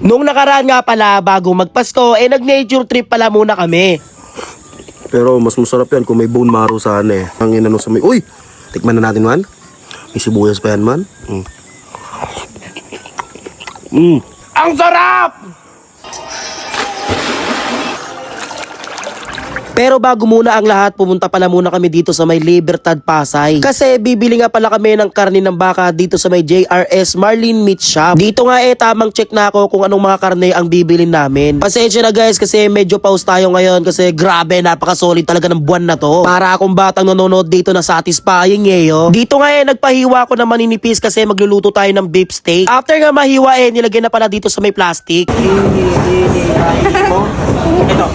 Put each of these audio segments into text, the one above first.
Nung nakaraan nga pala, bago magpasko, nag-nature trip pala muna kami. Pero mas masarap yan kung may bone marrow sana eh. Ang inano sa may... Uy! Tikman na natin man. May sibuyas pa yan man. Ang sarap! Pero bago muna ang lahat, pumunta pala muna kami dito sa may Libertad, Pasay. Kasi bibili nga pala kami ng karne ng baka dito sa may JRS Marlin Meat Shop. Dito nga tamang check na ako kung anong mga karne ang bibilin namin. Pasensya na guys kasi medyo pause tayo ngayon kasi grabe napaka-solid talaga ng buwan na to. Para akong batang nanonood dito na satisfying Dito nga nagpahiwa ako na maninipis kasi magluluto tayo ng beef steak. After nga mahiwa nilagay na pala dito sa may plastic. Ito.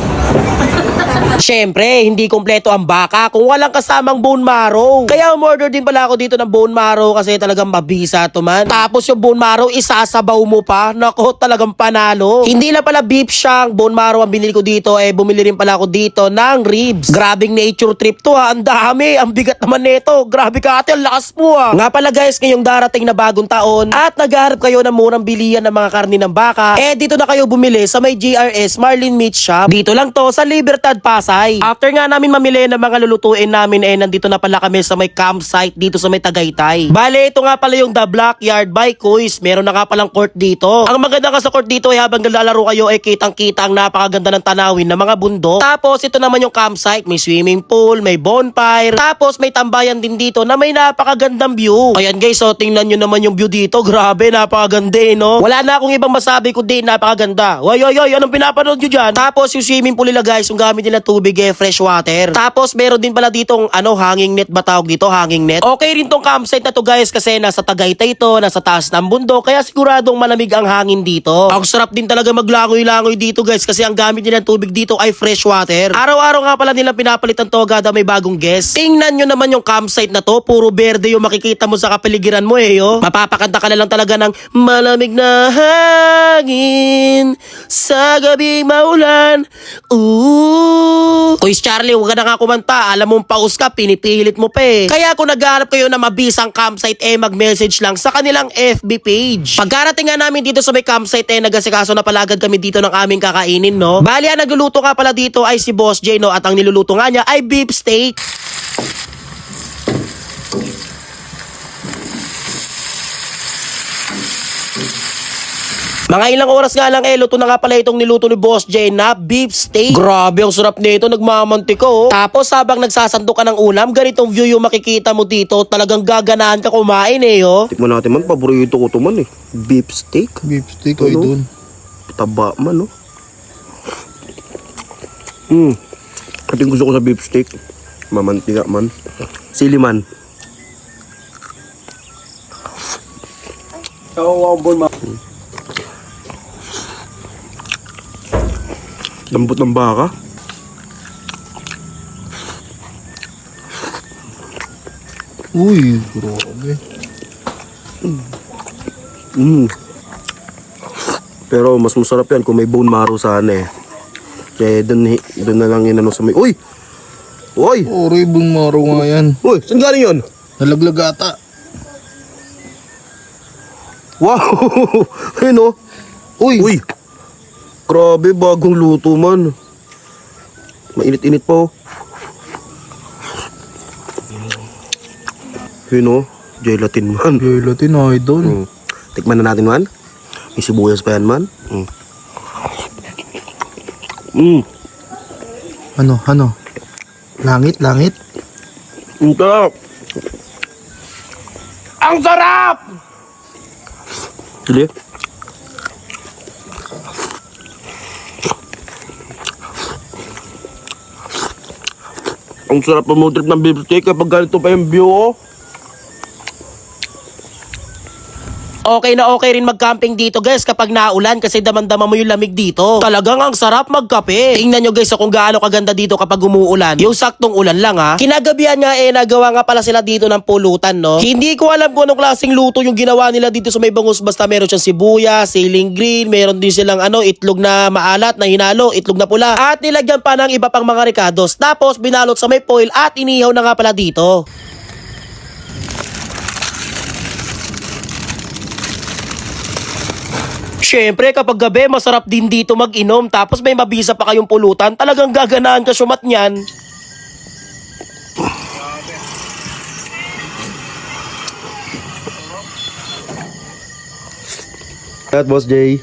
Siyempre, hindi kompleto ang baka kung walang kasamang bone marrow. Kaya umorder din pala ako dito ng bone marrow kasi talagang mabisa to man. Tapos yung bone marrow, isasabaw mo pa. Nako, talagang panalo. Hindi na pala beef shank, bone marrow ang binili ko dito. Bumili rin pala ako dito ng ribs. Grabing nature trip to ha. Ang dami. Ang bigat naman nito. Grabe ka ate, ang lakas mo ha. Nga pala guys, ngayong darating na bagong taon at naghahanap kayo ng murang bilihan ng mga karni ng baka, dito na kayo bumili sa may GRS Marlin Meat Shop. Dito lang to sa Libertad, Pasay. After nga namin mamili ng mga lulutuin namin nandito na pala kami sa may campsite dito sa may Tagaytay. Bale, ito nga pala yung The Blackyard by Kuis. Meron na nga palang court dito. Ang maganda ka sa court dito habang naglalaro kayo kitang-kita ang napakaganda ng tanawin ng mga bundok. Tapos ito naman yung campsite. May swimming pool, may bonfire. Tapos may tambayan din dito na may napakagandang view. Ayan guys, tingnan nyo naman yung view dito. Grabe, napakaganda no? Wala na akong ibang masabi kundi napakaganda. Oy, anong pinapanood nyo dyan? Tapos yung swimming pool nila guys, yung gamit nila tubig fresh water. Tapos meron din pala ditong hanging net ba tawag dito? Hanging net. Okay rin tong campsite na to guys kasi nasa Tagaytay to, nasa taas ng bundok kaya siguradong malamig ang hangin dito. Ang sarap din talaga maglangoy-langoy dito guys kasi ang gamit nila ng tubig dito ay fresh water. Araw-araw nga pala nilang pinapalitan to kada may bagong guest. Tingnan nyo naman yung campsite na to, puro berde yung makikita mo sa kapaligiran mo Mapapakanta ka na lang talaga ng malamig na hangin sa gabing maulan. Kuis Charlie, huwag ka na nga kumanta. Alam mong paus ka, pinipilit mo pa Kaya kung naghahanap kayo na mabisang campsite mag-message lang sa kanilang FB page. Pagkarating nga namin dito sa may campsite nagasikaso na pala agad kami dito ng aming kakainin Bali, ang nagluluto nga pala dito ay si Boss J at ang niluluto nga niya ay beef steak. Mga ilang oras nga lang luto na nga pala itong niluto ni Boss J na beef steak. Grabe, ang sarap nito, nagmamantika Tapos habang nagsasandok ka ng ulam, ganitong view yung makikita mo dito. Talagang gaganahan ka kumain Tikman natin man, paborito ko to man Beef steak. Beef steak ay dun. Taba man Ito yung gusto ko sa beef steak. Mamantika man. Sili man. Lambot ng baka. Uy, grabe. Pero mas masarap yan kung may bone marrow sana Kaya dun na lang inano sa may... Uy! Uy! Oh, ribbon maro nga yan. Uy! Saan galing yun? Nalaglag ata. Wow! Ayun Uy! Uy! Grabe, bagong luto man. Mainit-init pa Ayun gelatin man. Gelatin ay dun. Tikman na natin man. May sibuyas pa yan man. Ano? Langit? Ang sarap! Ang sarap! Sige. Ang sarap pa trip ng beef steak kapag ganito pa yung view Okay na okay rin mag-camping dito guys kapag naulan kasi damang-dama mo yung lamig dito. Talagang ang sarap magkape. Tingnan nyo guys kung gaano kaganda dito kapag umuulan. Yung saktong ulan lang Kinagabihan nga nagawa nga pala sila dito ng pulutan Hindi ko alam kung anong klaseng luto yung ginawa nila dito sa may bangus basta meron siyang sibuyas, siling green, meron din silang itlog na maalat na hinalo, itlog na pula at nilagyan pa ng iba pang mga ricados. Tapos binalot sa may foil at inihaw na nga pala dito. Syempre, kapag gabi, masarap din dito mag-inom. Tapos may mabisa pa kayong pulutan. Talagang gaganaan ka sumat niyan. At Boss Jay.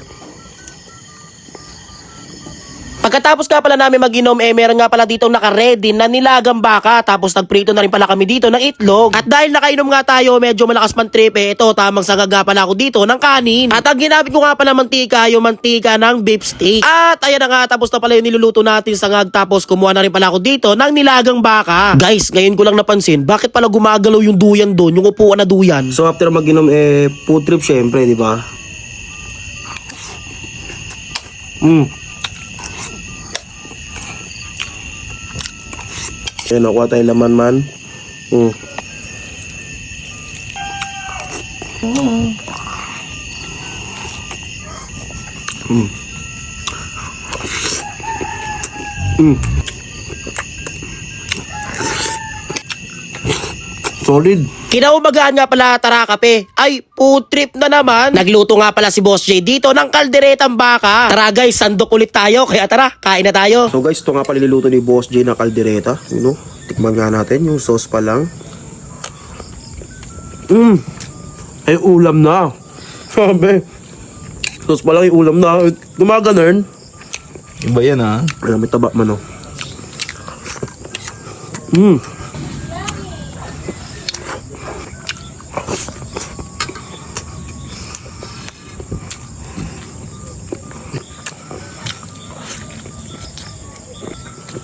Pagkatapos nga pala namin mag-inom, meron nga pala dito naka-ready na nilagang baka. Tapos nagprito na rin pala kami dito ng itlog. At dahil nakainom nga tayo, medyo malakas man trip, ito, tamang sagaga pala ako dito ng kanin. At ang ginamit ko nga pala mantika, yung mantika ng beef steak. At ayan na nga, tapos na pala yung niluluto natin sangag. Tapos kumuha na rin pala ako dito ng nilagang baka. Guys, ngayon ko lang napansin, bakit pala gumagalaw yung duyan doon, yung upuan na duyan? So after mag-inom, food trip syempre, di ba? Ayan, nakuha tayo laman man. Solid. Kinaumagaan nga pala, tara kape. Ay, food trip na naman. Nagluto nga pala si Boss J dito ng kalderetang baka. Tara guys, sandok ulit tayo. Kaya tara, kain na tayo. So guys, ito nga pala niluluto ni Boss J na kaldereta. You know, tikman nga natin yung sauce pa lang. Ay ulam na. Sabi. Sauce pa lang yung ulam na. Gumaganon. Iba yan ha. Ayan, may taba man oh.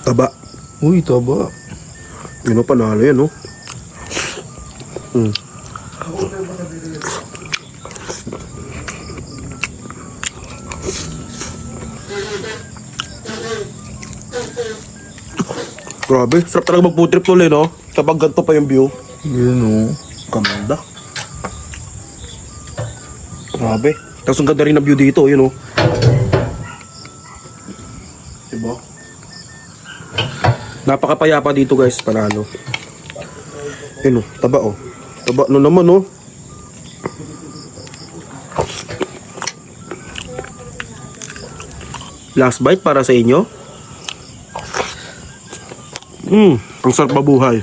Taba. Uy, taba. Yun o, panalo yan oh. Grabe, sarap talaga mag-food trip tuloy, no? Kapag ganito pa yung view. Yun o. Kamanda. Grabe. Tapos ang ganda rin ng view dito, yun, oh. Diba? Napakapayapa dito, guys, panalo. Yun, oh, taba, oh. Taba no naman, oh. Last bite para sa inyo. Ang sarap mabuhay.